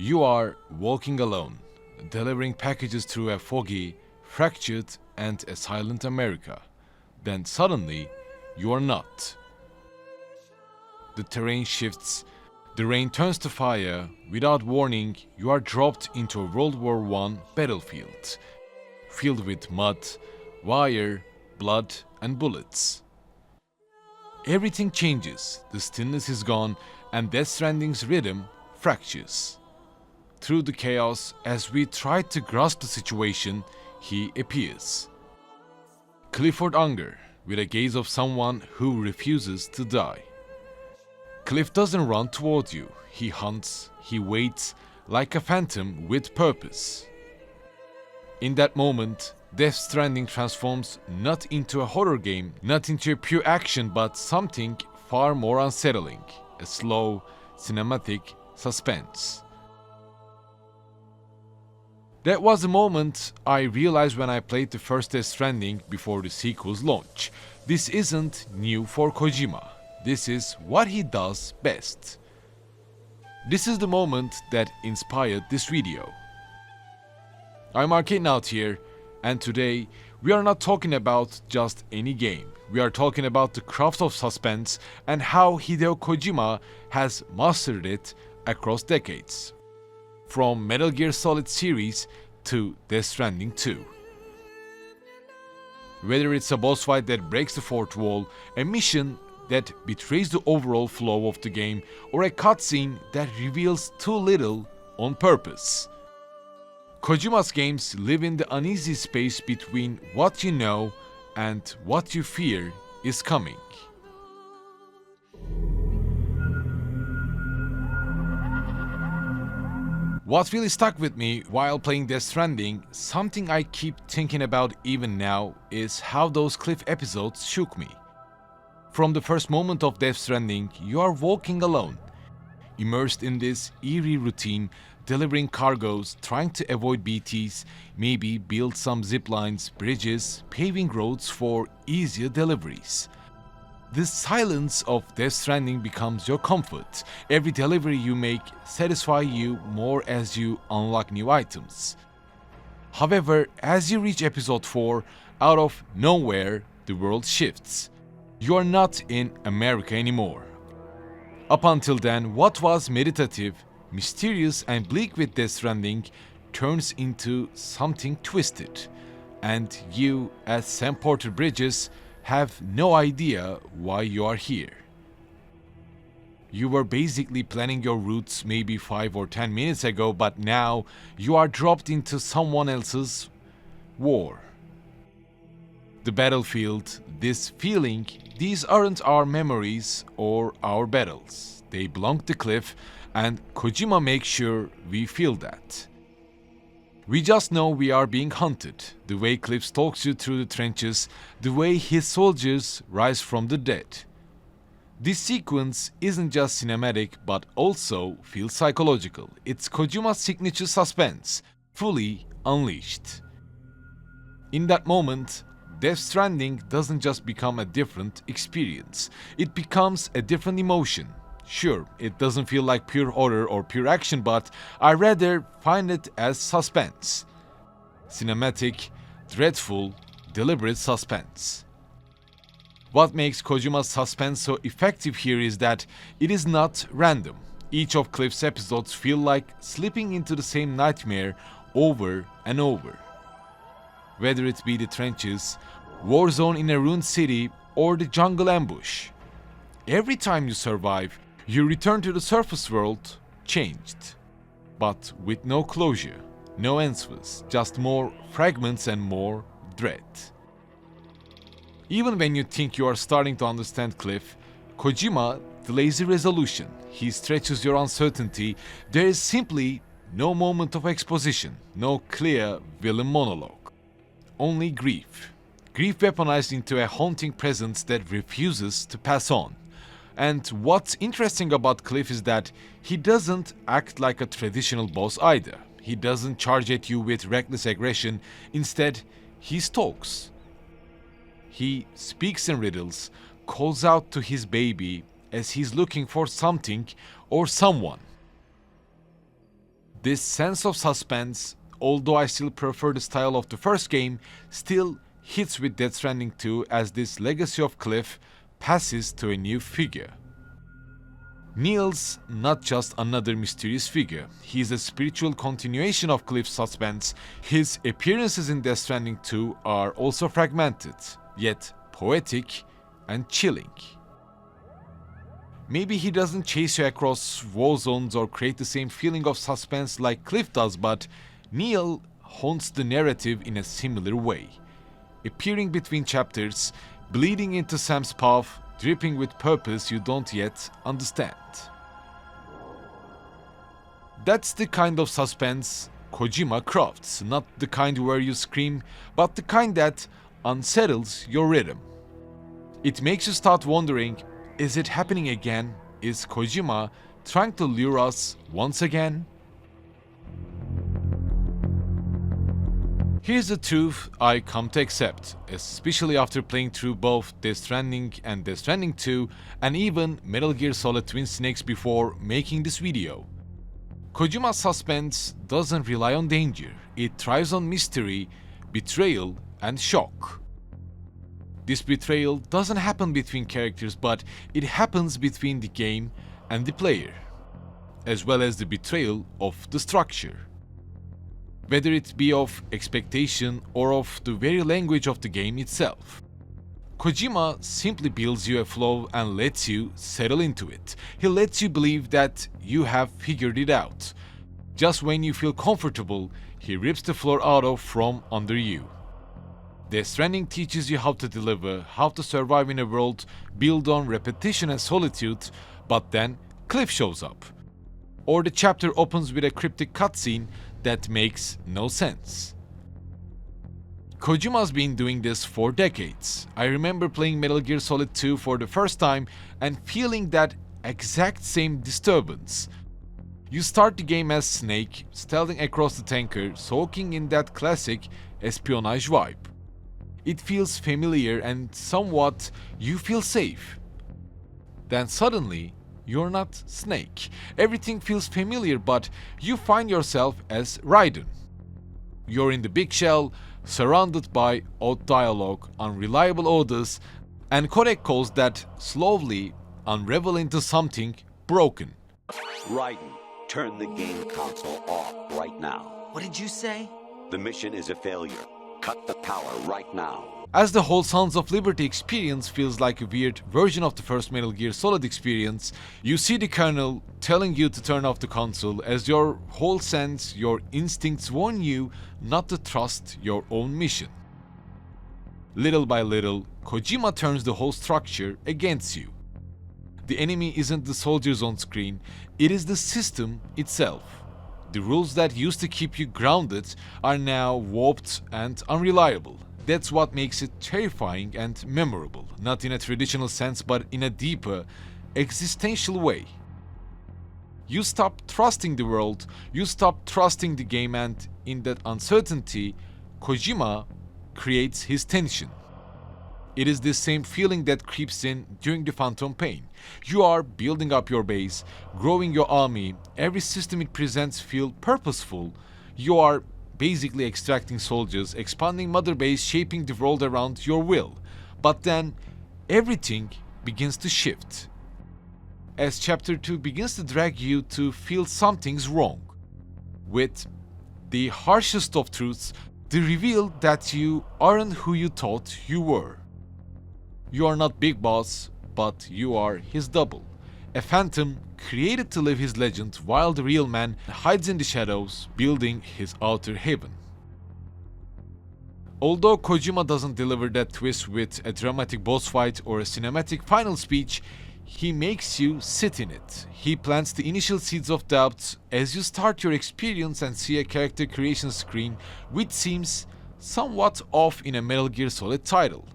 You are walking alone, delivering packages through a foggy, fractured, and a silent America. Then suddenly, you are not. The terrain shifts, the rain turns to fire. Without warning, you are dropped into a World War I battlefield, filled with mud, wire, blood, and bullets. Everything changes, the stillness is gone, and Death Stranding's rhythm fractures. Through the chaos, as we try to grasp the situation, he appears. Clifford Unger, with a gaze of someone who refuses to die. Cliff doesn't run toward you, he hunts, he waits, like a phantom with purpose. In that moment, Death Stranding transforms not into a horror game, not into a pure action, but something far more unsettling, a slow, cinematic suspense. That was the moment I realized when I played the first Death Stranding before the sequel's launch. This isn't new for Kojima. This is what he does best. This is the moment that inspired this video. I'm Arcadenaut here, and today we are not talking about just any game. We are talking about the craft of suspense and how Hideo Kojima has mastered it across decades. From Metal Gear Solid series to Death Stranding 2. Whether it's a boss fight that breaks the fourth wall, a mission that betrays the overall flow of the game, or a cutscene that reveals too little on purpose. Kojima's games live in the uneasy space between what you know and what you fear is coming. What really stuck with me while playing Death Stranding, something I keep thinking about even now, is how those cliff episodes shook me. From the first moment of Death Stranding, you are walking alone, immersed in this eerie routine, delivering cargoes, trying to avoid BTs, maybe build some zip lines, bridges, paving roads for easier deliveries. The silence of Death Stranding becomes your comfort. Every delivery you make satisfies you more as you unlock new items. However, as you reach episode 4, out of nowhere, the world shifts. You are not in America anymore. Up until then, what was meditative, mysterious and bleak with Death Stranding turns into something twisted, and you, as Sam Porter Bridges, have no idea why you are here. You were basically planning your routes maybe 5 or 10 minutes ago, but now you are dropped into someone else's war. The battlefield, this feeling, these aren't our memories or our battles. They belong to Cliff, and Kojima makes sure we feel that. We just know we are being hunted, the way Cliff stalks you through the trenches, the way his soldiers rise from the dead. This sequence isn't just cinematic but also feels psychological. It's Kojima's signature suspense, fully unleashed. In that moment, Death Stranding doesn't just become a different experience, it becomes a different emotion. Sure, it doesn't feel like pure horror or pure action, but I rather find it as suspense. Cinematic, dreadful, deliberate suspense. What makes Kojima's suspense so effective here is that it is not random. Each of Cliff's episodes feel like slipping into the same nightmare over and over. Whether it be the trenches, war zone in a ruined city, or the jungle ambush. Every time you survive, you return to the surface world changed, but with no closure, no answers, just more fragments and more dread. Even when you think you are starting to understand Cliff, Kojima delays the resolution. He stretches your uncertainty. There is simply no moment of exposition, no clear villain monologue. Only grief. Grief weaponized into a haunting presence that refuses to pass on. And what's interesting about Cliff is that he doesn't act like a traditional boss either. He doesn't charge at you with reckless aggression. Instead, he stalks. He speaks in riddles, calls out to his baby as he's looking for something or someone. This sense of suspense, although I still prefer the style of the first game, still hits with Death Stranding 2 as this legacy of Cliff passes to a new figure. Neil's not just another mysterious figure, he is a spiritual continuation of Cliff's suspense. His appearances in Death Stranding 2 are also fragmented, yet poetic and chilling. Maybe he doesn't chase you across war zones or create the same feeling of suspense like Cliff does, but Neil haunts the narrative in a similar way, appearing between chapters, bleeding into Sam's path, dripping with purpose you don't yet understand. That's the kind of suspense Kojima crafts, not the kind where you scream, but the kind that unsettles your rhythm. It makes you start wondering, is it happening again? Is Kojima trying to lure us once again? Here's the truth I come to accept, especially after playing through both Death Stranding and Death Stranding 2 and even Metal Gear Solid Twin Snakes before making this video. Kojima's suspense doesn't rely on danger, it thrives on mystery, betrayal and shock. This betrayal doesn't happen between characters, but it happens between the game and the player, as well as the betrayal of the structure. Whether it be of expectation or of the very language of the game itself. Kojima simply builds you a flow and lets you settle into it. He lets you believe that you have figured it out. Just when you feel comfortable, he rips the floor out from under you. Death Stranding teaches you how to deliver, how to survive in a world built on repetition and solitude, but then Cliff shows up. Or the chapter opens with a cryptic cutscene that makes no sense. Kojima's been doing this for decades. I remember playing Metal Gear Solid 2 for the first time and feeling that exact same disturbance. You start the game as Snake, stealthing across the tanker, soaking in that classic espionage vibe. It feels familiar and somewhat you feel safe. Then suddenly, you're not Snake. Everything feels familiar, but you find yourself as Raiden. You're in the big shell, surrounded by odd dialogue, unreliable orders, and codec calls that slowly unravel into something broken. Raiden, turn the game console off right now. What did you say? The mission is a failure. Cut the power right now. As the whole Sons of Liberty experience feels like a weird version of the first Metal Gear Solid experience, you see the Colonel telling you to turn off the console as your whole sense, your instincts warn you not to trust your own mission. Little by little, Kojima turns the whole structure against you. The enemy isn't the soldiers on screen, it is the system itself. The rules that used to keep you grounded are now warped and unreliable. That's what makes it terrifying and memorable, not in a traditional sense but in a deeper, existential way. You stop trusting the world, you stop trusting the game, and in that uncertainty, Kojima creates his tension. It is this same feeling that creeps in during the Phantom Pain. You are building up your base, growing your army, every system it presents feels purposeful. You are basically extracting soldiers, expanding Mother Base, shaping the world around your will. But then, everything begins to shift. As Chapter 2 begins to drag you to feel something's wrong. With the harshest of truths, the reveal that you aren't who you thought you were. You are not Big Boss, but you are his double. A phantom created to live his legend while the real man hides in the shadows, building his outer heaven. Although Kojima doesn't deliver that twist with a dramatic boss fight or a cinematic final speech, he makes you sit in it. He plants the initial seeds of doubt as you start your experience and see a character creation screen which seems somewhat off in a Metal Gear Solid title.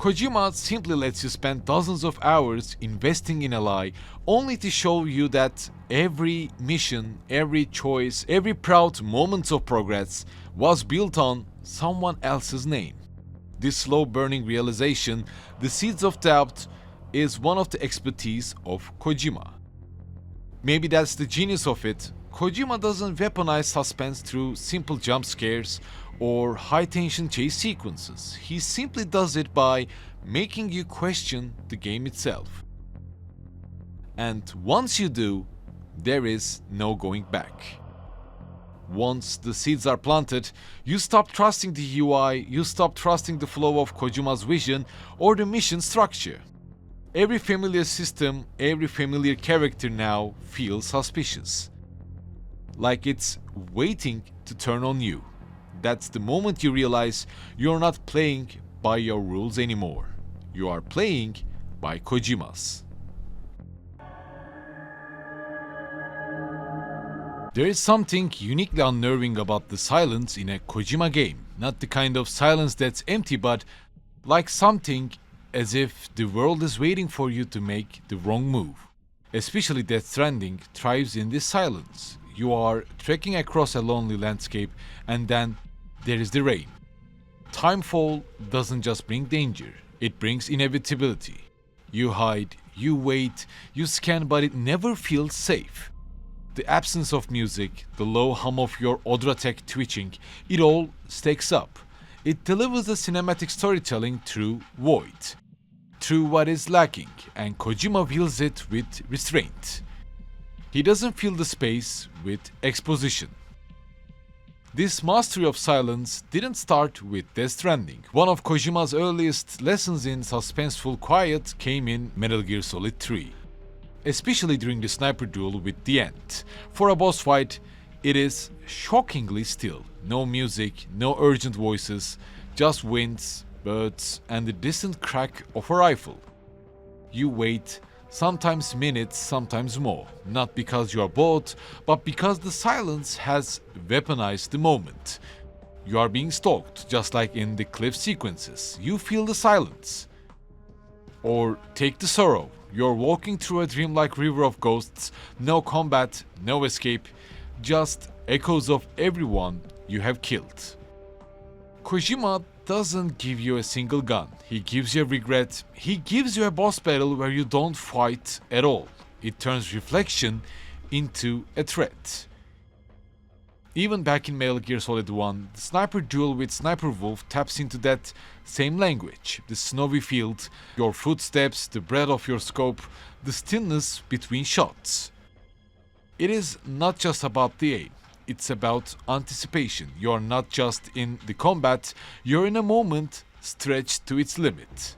Kojima simply lets you spend dozens of hours investing in a lie, only to show you that every mission, every choice, every proud moment of progress was built on someone else's name. This slow-burning realization, the seeds of doubt, is one of the expertise of Kojima. Maybe that's the genius of it. Kojima doesn't weaponize suspense through simple jump scares or high-tension chase sequences. He simply does it by making you question the game itself. And once you do, there is no going back. Once the seeds are planted, you stop trusting the UI, you stop trusting the flow of Kojima's vision or the mission structure. Every familiar system, every familiar character now feels suspicious. Like it's waiting to turn on you. That's the moment you realize you're not playing by your rules anymore. You are playing by Kojima's. There is something uniquely unnerving about the silence in a Kojima game. Not the kind of silence that's empty, but like something as if the world is waiting for you to make the wrong move. Especially Death Stranding thrives in this silence. You are trekking across a lonely landscape and then there is the rain. Timefall doesn't just bring danger, it brings inevitability. You hide, you wait, you scan, but it never feels safe. The absence of music, the low hum of your Odratech twitching, it all stacks up. It delivers the cinematic storytelling through void, through what is lacking, and Kojima wields it with restraint. He doesn't fill the space with exposition. This mastery of silence didn't start with Death Stranding. One of Kojima's earliest lessons in suspenseful quiet came in Metal Gear Solid 3. Especially during the sniper duel with the Ant. For a boss fight, it is shockingly still. No music, no urgent voices, just winds, birds, and the distant crack of a rifle. You wait, sometimes minutes, sometimes more, not because you are bored, but because the silence has weaponized the moment. You are being stalked, just like in the cliff sequences. You feel the silence. Or take the sorrow. You're walking through a dreamlike river of ghosts, no combat, no escape, just echoes of everyone you have killed. Kojima doesn't give you a single gun, he gives you a regret, he gives you a boss battle where you don't fight at all. It turns reflection into a threat. Even back in Metal Gear Solid 1, the sniper duel with Sniper Wolf taps into that same language. The snowy field, your footsteps, the breadth of your scope, the stillness between shots. It is not just about the aim, it's about anticipation. You're not just in the combat, you're in a moment stretched to its limit.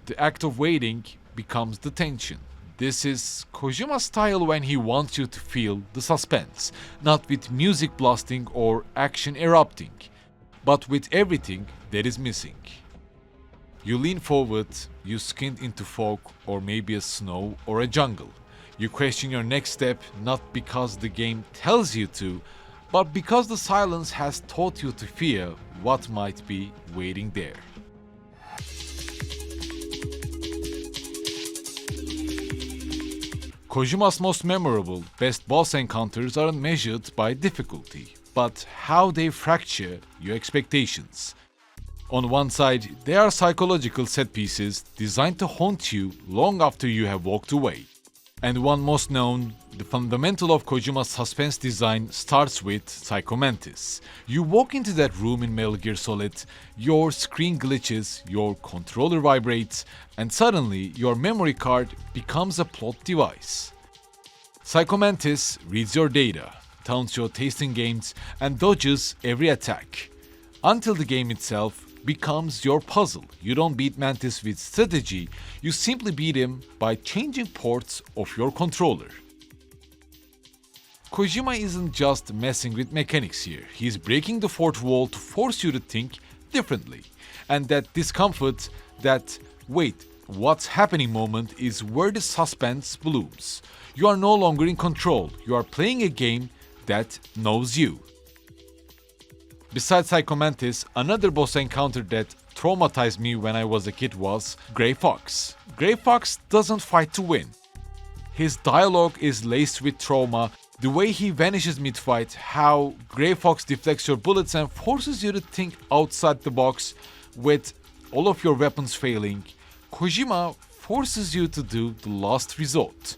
The act of waiting becomes the tension. This is Kojima's style when he wants you to feel the suspense, not with music blasting or action erupting, but with everything that is missing. You lean forward, you squint into fog or maybe a snow or a jungle. You question your next step not because the game tells you to, but because the silence has taught you to fear what might be waiting there. Kojima's most memorable, best boss encounters aren't measured by difficulty, but how they fracture your expectations. On one side, they are psychological set pieces designed to haunt you long after you have walked away. And one most known, the fundamental of Kojima's suspense design starts with Psycho Mantis. You walk into that room in Metal Gear Solid, your screen glitches, your controller vibrates, and suddenly your memory card becomes a plot device. Psycho Mantis reads your data, taunts your tasting games, and dodges every attack. Until the game itself becomes your puzzle. You don't beat Mantis with strategy, you simply beat him by changing ports of your controller. Kojima isn't just messing with mechanics here, he's breaking the fourth wall to force you to think differently. And that discomfort, that wait, what's happening moment is where the suspense blooms. You are no longer in control, you are playing a game that knows you. Besides Psycho Mantis, another boss encounter that traumatized me when I was a kid was Grey Fox. Grey Fox doesn't fight to win. His dialogue is laced with trauma, the way he vanishes mid-fight, how Grey Fox deflects your bullets and forces you to think outside the box with all of your weapons failing. Kojima forces you to do the last resort.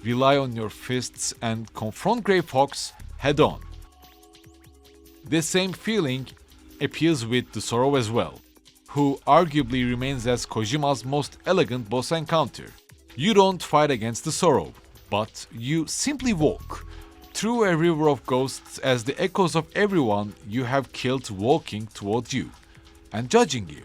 rely on your fists and confront Grey Fox head on. This same feeling appears with the Sorrow as well, who arguably remains as Kojima's most elegant boss encounter. You don't fight against the Sorrow, but you simply walk through a river of ghosts as the echoes of everyone you have killed walking towards you and judging you.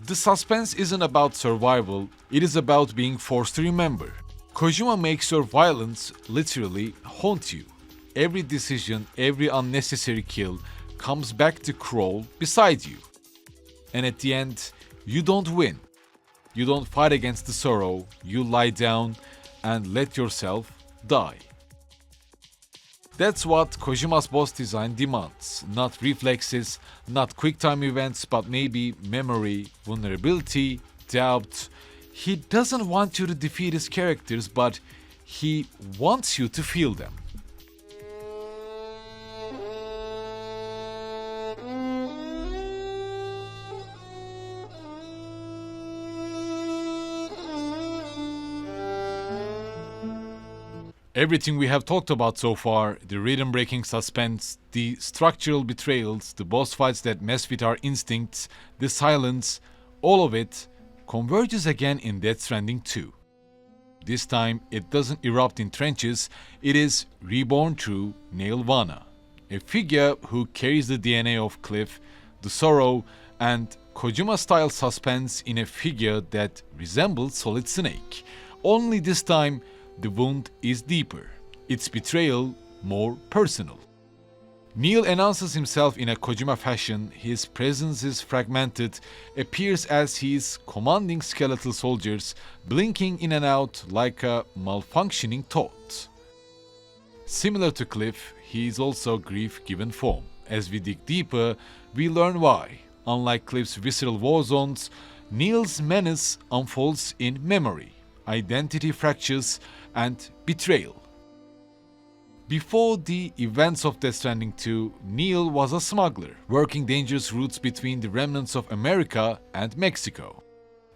The suspense isn't about survival, it is about being forced to remember. Kojima makes your violence literally haunt you. Every decision, every unnecessary kill comes back to crawl beside you. And at the end, you don't win. You don't fight against the Sorrow, you lie down and let yourself die. That's what Kojima's boss design demands. Not reflexes, not quick time events, but maybe memory, vulnerability, doubt. He doesn't want you to defeat his characters, but he wants you to feel them. Everything we have talked about so far, the rhythm-breaking suspense, the structural betrayals, the boss fights that mess with our instincts, the silence, all of it converges again in Death Stranding 2. This time, it doesn't erupt in trenches, it is reborn through Neil Vana, a figure who carries the DNA of Cliff, the Sorrow, and Kojima-style suspense in a figure that resembles Solid Snake. Only this time, the wound is deeper, its betrayal more personal. Neil announces himself in a Kojima fashion, his presence is fragmented, appears as he is commanding skeletal soldiers, blinking in and out like a malfunctioning thought. Similar to Cliff, he is also grief given form. As we dig deeper, we learn why. Unlike Cliff's visceral war zones, Neil's menace unfolds in memory, identity fractures, and betrayal. Before the events of Death Stranding 2, Neil was a smuggler, working dangerous routes between the remnants of America and Mexico,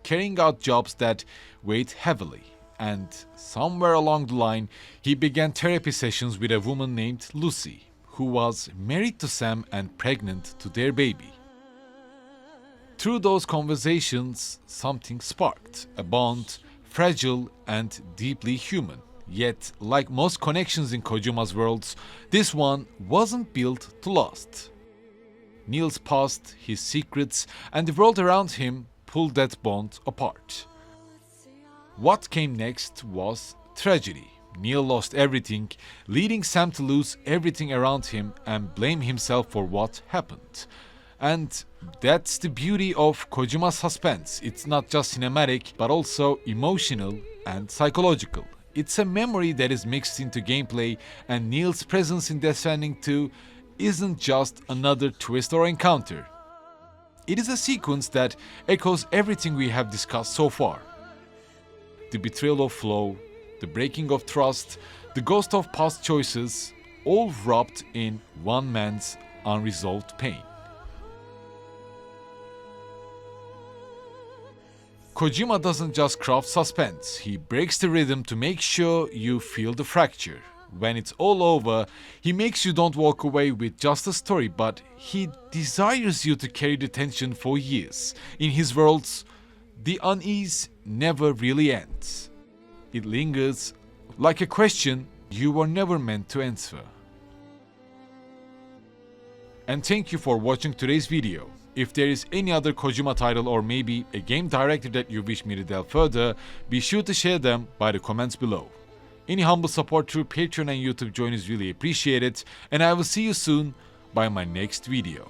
carrying out jobs that weighed heavily. And somewhere along the line, he began therapy sessions with a woman named Lucy, who was married to Sam and pregnant to their baby. Through those conversations, something sparked, a bond fragile and deeply human. Yet, like most connections in Kojima's worlds, this one wasn't built to last. Neil's past, his secrets, and the world around him pulled that bond apart. What came next was tragedy. Neil lost everything, leading Sam to lose everything around him and blame himself for what happened. And that's the beauty of Kojima's suspense. It's not just cinematic, but also emotional and psychological. It's a memory that is mixed into gameplay, and Neil's presence in Death Stranding 2 isn't just another twist or encounter. It is a sequence that echoes everything we have discussed so far. The betrayal of Flo, the breaking of trust, the ghost of past choices, all wrapped in one man's unresolved pain. Kojima doesn't just craft suspense, he breaks the rhythm to make sure you feel the fracture. When it's all over, he makes you don't walk away with just a story, but he desires you to carry the tension for years. In his worlds, the unease never really ends. It lingers like a question you were never meant to answer. And thank you for watching today's video. If there is any other Kojima title or maybe a game director that you wish me to delve further, be sure to share them by the comments below. Any humble support through Patreon and YouTube join is really appreciated, and I will see you soon by my next video.